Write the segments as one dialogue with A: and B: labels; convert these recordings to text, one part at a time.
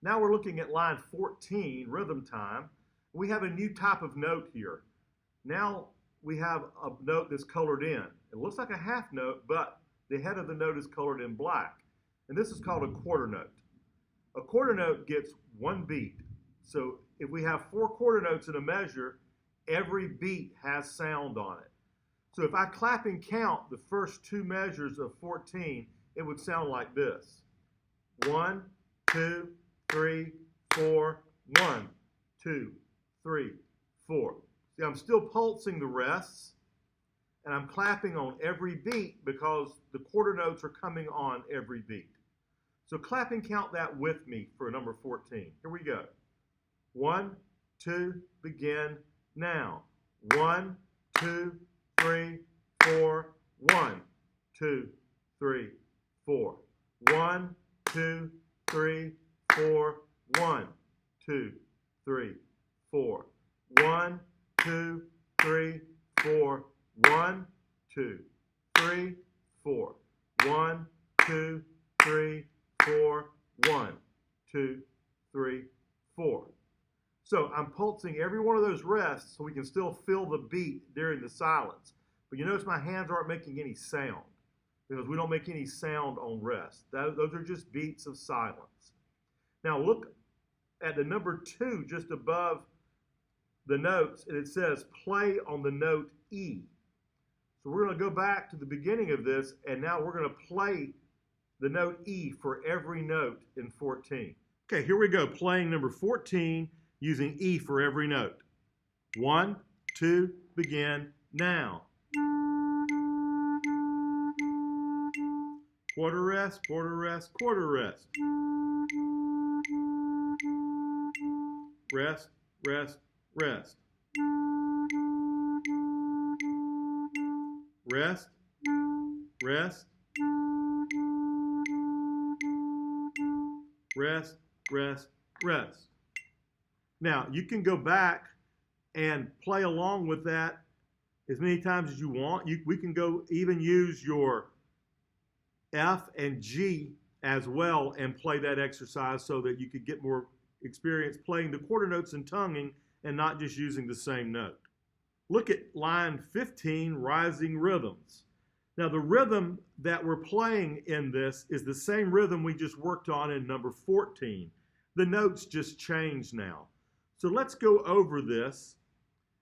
A: Now we're looking at line 14, rhythm time. We have a new type of note here. Now we have a note that's colored in. It looks like a half note, but the head of the note is colored in black. And this is called a quarter note. A quarter note gets one beat. So if we have 4 quarter notes in a measure, every beat has sound on it. So if I clap and count the first 2 measures of 14, it would sound like this. 1, 2, 3, 4, 1, 2, 3, 4. See, I'm still pulsing the rests, and I'm clapping on every beat because the quarter notes are coming on every beat. So clap and count that with me for number 14. Here we go. 1, 2, begin now. 1, 2, 3, 4, 1, 2, 3, 4. 1, 2, 3, 4, 1, 2, 3, 4. 1, 2, 3, 4, 1, 2, 3, 4. 1, 2, 3, 4, 1, 2, 3, 4. So I'm pulsing every one of those rests so we can still feel the beat during the silence. But you notice my hands aren't making any sound because we don't make any sound on rest. Those are just beats of silence. Now look at the number 2 just above the notes, and it says play on the note E. So we're going to go back to the beginning of this, and now we're going to play the note E for every note in 14. Okay, here we go, playing number 14 using E for every note. 1, 2, begin now. Quarter rest, quarter rest, quarter rest. Rest, rest, rest. Rest, rest, rest, rest, rest. Now, you can go back and play along with that as many times as you want. We can go even use your F and G as well and play that exercise so that you could get more experience playing the quarter notes and tonguing and not just using the same note. Look at line 15, rising rhythms. Now the rhythm that we're playing in this is the same rhythm we just worked on in number 14. The notes just changed now. So let's go over this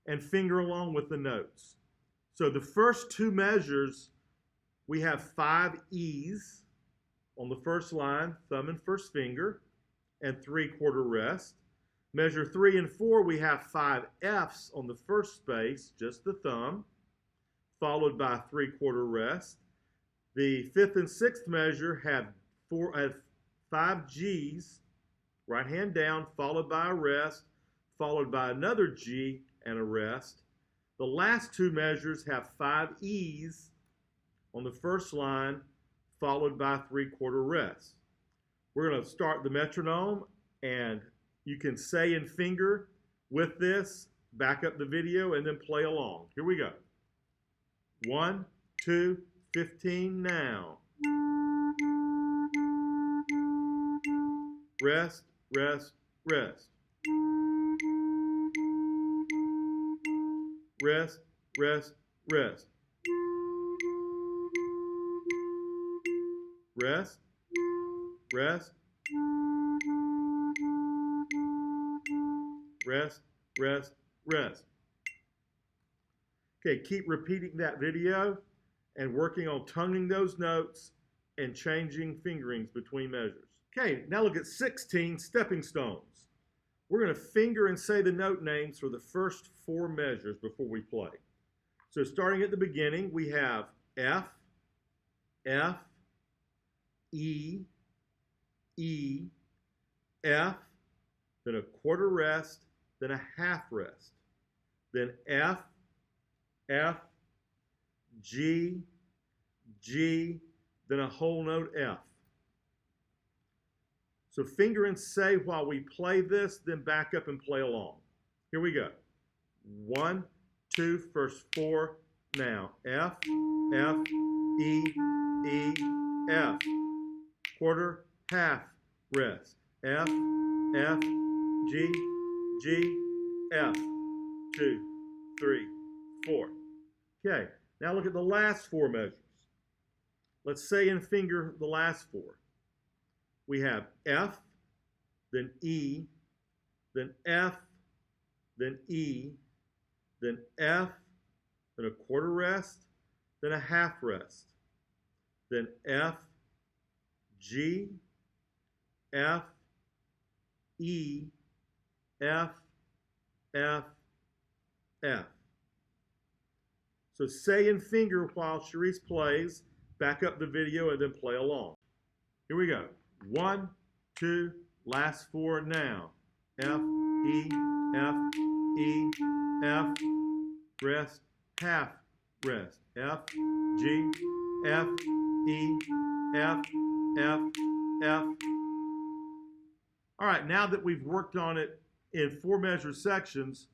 A: and finger along with the notes. So the first 2 measures, we have 5 E's on the first line, thumb and first finger, and 3 quarter rest. Measure 3 and 4, we have 5 F's on the first space, just the thumb, followed by 3 quarter rest. The 5th and 6th measure have 5 G's, right hand down, followed by a rest, followed by another G and a rest. The last 2 measures have 5 E's on the first line, followed by 3 quarter rests. We're going to start the metronome, and you can say and finger with this, back up the video, and then play along. Here we go. 1, 2, 15 now. Rest, rest, rest. Rest, rest, rest. Rest, rest, rest, rest, rest. Okay, keep repeating that video and working on tonguing those notes and changing fingerings between measures. Okay, now look at 16, stepping stones. We're going to finger and say the note names for the first 4 measures before we play. So starting at the beginning, we have F, F, E, E, F, then a quarter rest, then a half rest, then F, F, G, G, then a whole note F. So finger and say while we play this, then back up and play along. Here we go. 1, 2, first 4, now. F, F, E, E, F. Quarter, half, rest. F, F, G, G, F. 2, 3, 4. Okay, now look at the last four measures. Let's say and finger the last four. We have F, then E, then F, then E, then F, then a quarter rest, then a half rest, then F, G, F, E, F, F, F. So say and finger while Cherise plays, back up the video and then play along. Here we go. 1, 2, last four now. F, E, F, E, F, rest, half rest. F, G, F, E, F, F, F. All right, now that we've worked on it in four measure sections,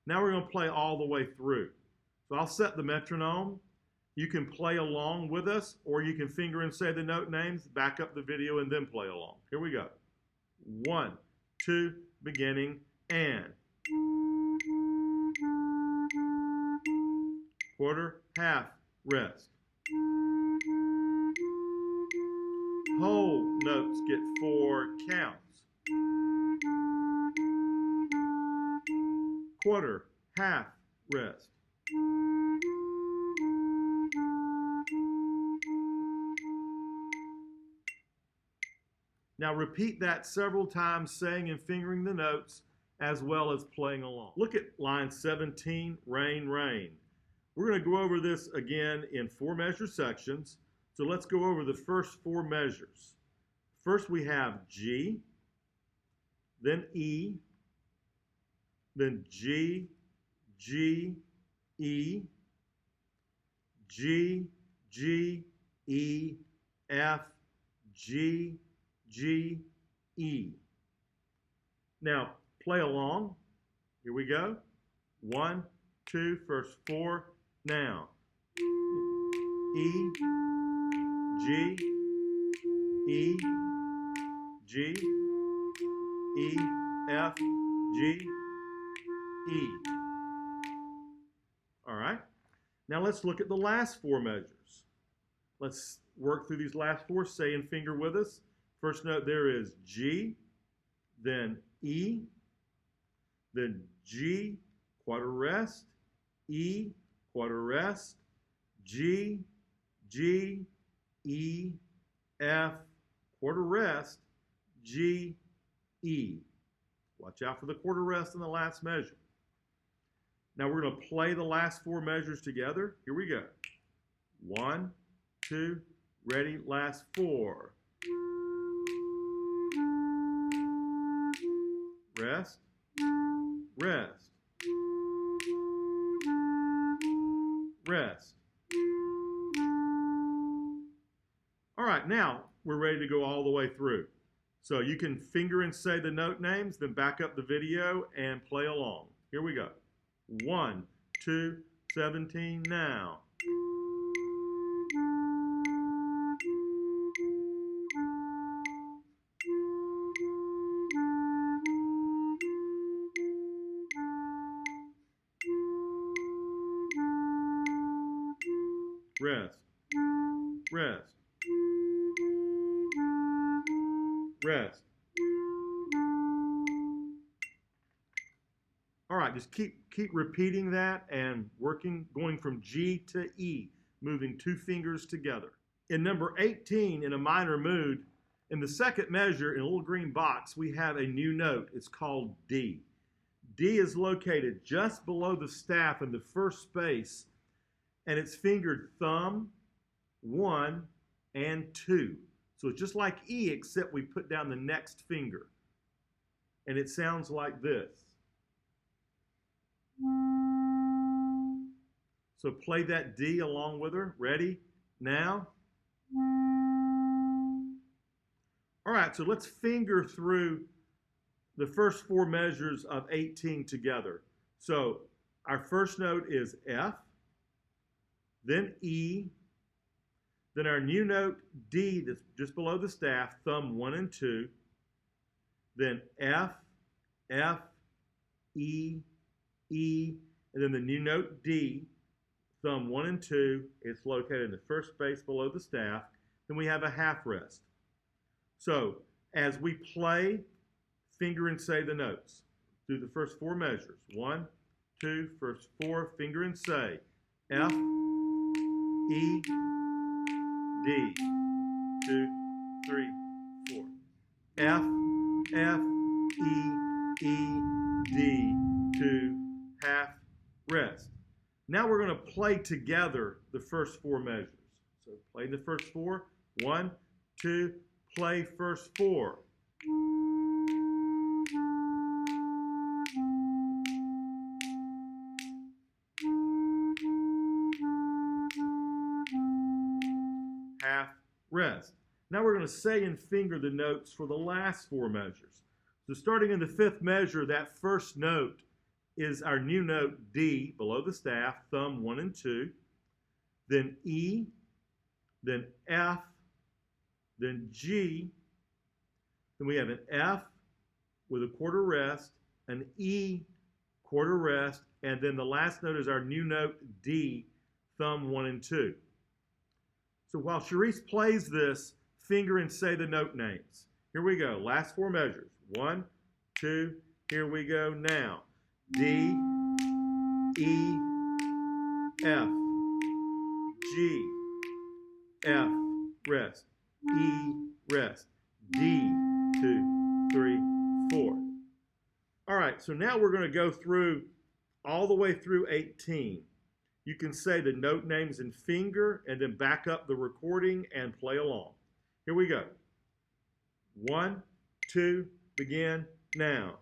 A: now we're going to play all the way through. So I'll set the metronome. You can play along with us, or you can finger and say the note names, back up the video, and then play along. Here we go. 1, 2, beginning, and. Quarter, half, rest. Whole notes get 4 counts. Quarter, half, rest. Now repeat that several times, saying and fingering the notes as well as playing along. Look at line 17, rain, rain. We're going to go over this again in four measure sections. So let's go over the first four measures. First we have G, then E, then G, G, E, G, G, E, F, G, G, E. Now, play along. Here we go. 1, 2, first 4, now. E, G, E, G, E, F, G, E. All right. Now let's look at the last four measures. Let's work through these last four. Say and finger with us. First note there is G, then E, then G, quarter rest, E, quarter rest, G, G, E, F, quarter rest, G, E. Watch out for the quarter rest in the last measure. Now we're going to play the last four measures together. Here we go. 1, 2, ready, last 4. Rest, rest, rest. All right, now we're ready to go all the way through. So you can finger and say the note names, then back up the video and play along. Here we go. 1, 2, 17, now. Rest, rest, rest. All right, just keep repeating that and working, going from G to E, moving 2 fingers together. In number 18, in a minor mood, in the second measure, in a little green box, we have a new note. It's called D. D is located just below the staff in the first space, and it's fingered thumb, 1, and 2. So it's just like E, except we put down the next finger. And it sounds like this. So play that D along with her. Ready? Now. All right, so let's finger through the first 4 measures of 18 together. So our first note is F, then E, then our new note D that's just below the staff, thumb 1 and 2, then F, F, E, E, and then the new note D, thumb 1 and 2. It's located in the first space below the staff. Then we have a half rest. So as we play, finger and say the notes. Do the first 4 measures. 1, 2, first 4, finger and say. F, E, D, 2, 3, 4. F, F, E, D, 2, half, rest. Now we're going to play together the first 4 measures. So play the first 4. 1, 2, play first 4. Half, rest. Now we're going to say and finger the notes for the last 4 measures. So starting in the 5th measure, that first note is our new note D below the staff, thumb 1 and 2, then E, then F, then G, then we have an F with a quarter rest, an E, quarter rest, and then the last note is our new note D, thumb 1 and 2. So while Charisse plays this, finger and say the note names. Here we go, last 4 measures. 1, 2, here we go now. D, E, F, G, F, rest, E, rest, D, 2, 3, 4. All right, so now we're going to go through all the way through 18. You can say the note names and finger and then back up the recording and play along. Here we go. 1, 2, begin now.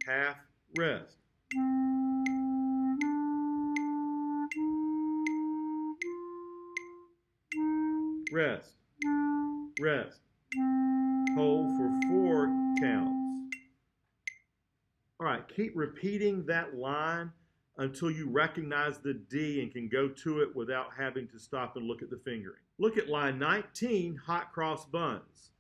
A: Half, rest. Rest, rest. Hold for 4 counts. All right, keep repeating that line until you recognize the D and can go to it without having to stop and look at the fingering. Look at line 19, hot cross buns.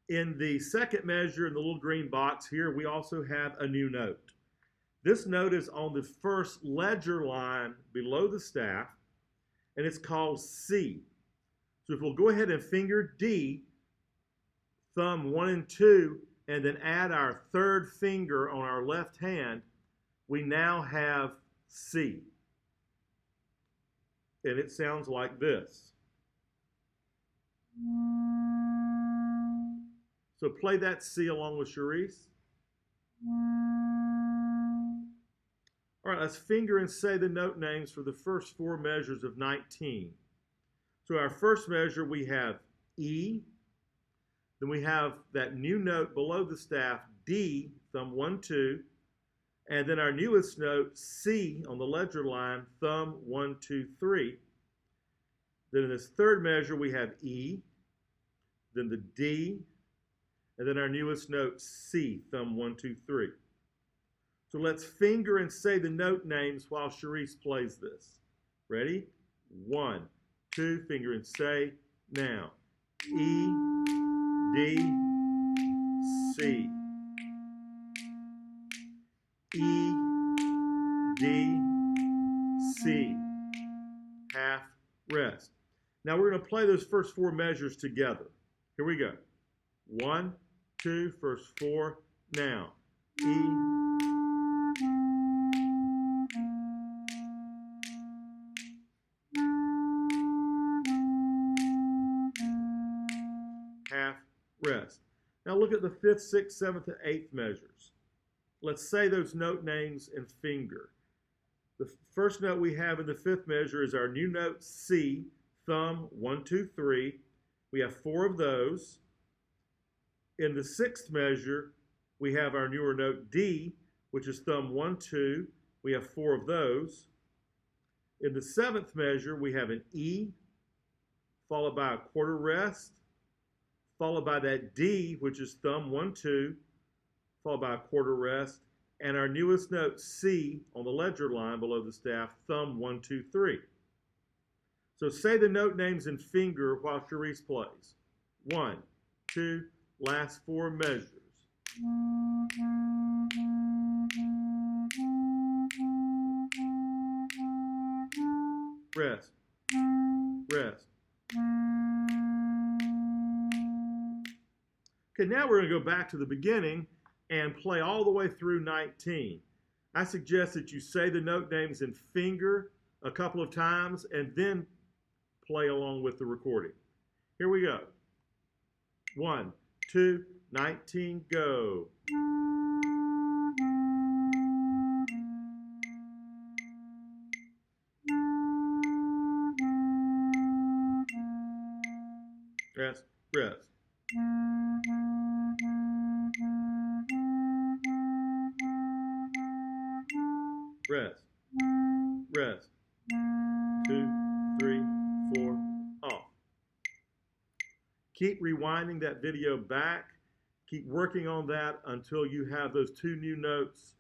A: In the second measure in the little green box here, we also have a new note. This note is on the first ledger line below the staff, and it's called C. So if we'll go ahead and finger D, thumb 1 and 2, and then add our third finger on our left hand, we now have C. And it sounds like this. So play that C along with Charisse. All right, let's finger and say the note names for the first 4 measures of 19. So our first measure, we have E. Then we have that new note below the staff, D, thumb 1, 2. And then our newest note, C, on the ledger line, thumb 1, 2, 3. Then in this third measure, we have E, then the D, and then our newest note, C, thumb 1, 2, 3. So let's finger and say the note names while Charisse plays this. Ready? 1, 2, finger and say now. E, D, C. E, D, C. Half, rest. Now we're going to play those first 4 measures together. Here we go. 1, 2, first 4, now. E, half, rest. Now look at the 5th, 6th, 7th, and 8th measures. Let's say those note names and finger. The first note we have in the 5th measure is our new note C, thumb 1, 2, 3. We have 4 of those. In the 6th measure, we have our newer note D, which is thumb 1, 2. We have 4 of those. In the 7th measure, we have an E, followed by a quarter rest, followed by that D, which is thumb 1, 2, followed by a quarter rest, and our newest note, C, on the ledger line below the staff, thumb 1, 2, 3. So say the note names and finger while Charisse plays. 1, 2, last 4 measures. Rest, rest. Okay, now we're going to go back to the beginning and play all the way through 19. I suggest that you say the note names and finger a couple of times and then play along with the recording. Here we go. 1, 2, 19, go. Rest, rest. Rest, rest. 2, 3, 4, off. Keep rewinding that video back. Keep working on that until you have those 2 new notes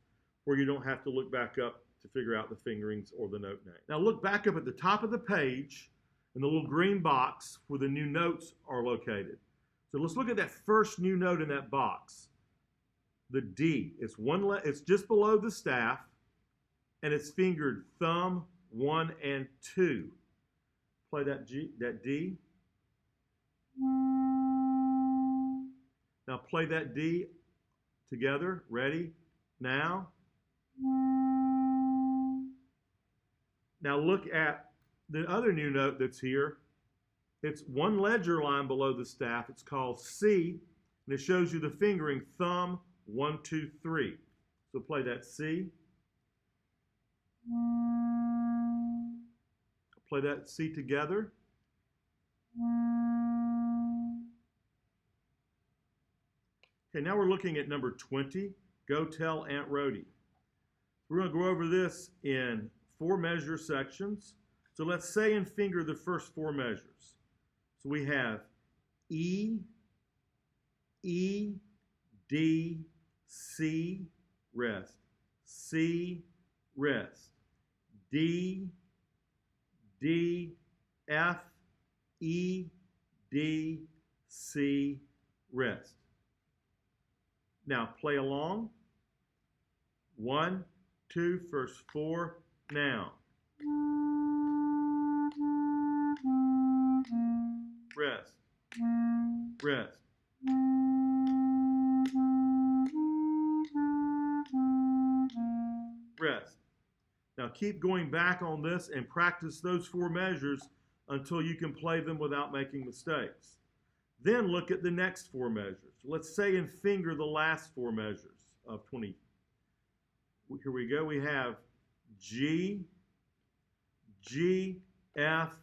A: where you don't have to look back up to figure out the fingerings or the note name. Now look back up at the top of the page in the little green box where the new notes are located. So let's look at that first new note in that box. The D. It's just below the staff, and it's fingered thumb 1 and 2. Play that D. Now play that D together. Ready? Now. Now look at the other new note that's here. It's 1 ledger line below the staff. It's called C, and it shows you the fingering thumb 1, 2, 3. So play that C. Play that C together. Okay, now we're looking at number 20, Go Tell Aunt Rhody. We're going to go over this in 4 measure sections. So let's say and finger the first 4 measures. So we have E, E, D, C, rest, C, rest, D, D, F, E, D, C, rest. Now play along. 1, 2, first 4, now. Rest, rest. Rest. Now keep going back on this and practice those 4 measures until you can play them without making mistakes. Then look at the next 4 measures. Let's say and finger the last 4 measures of 20. Here we go. We have G, G, F,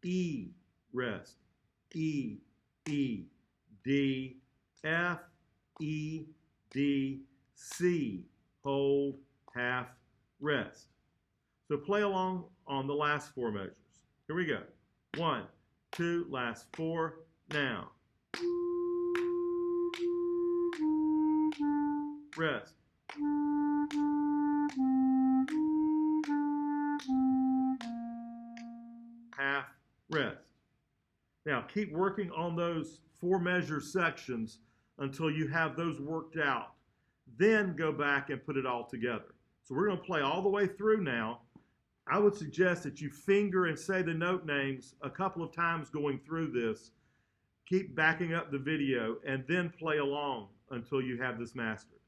A: E, rest. E, E, D, F, E, D, C, hold, half, rest. So play along on the last 4 measures. Here we go. 1, 2, last 4, now. Rest. Half, rest. Now keep working on those 4 measure sections until you have those worked out. Then go back and put it all together. So we're going to play all the way through now. I would suggest that you finger and say the note names a couple of times going through this. Keep backing up the video and then play along until you have this mastered.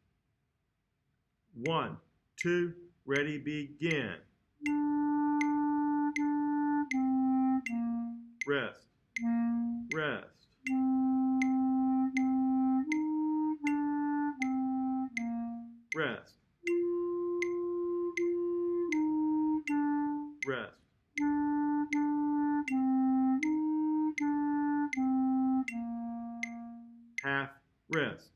A: 1, 2, ready, begin. Rest, rest. Rest, rest. Half, rest.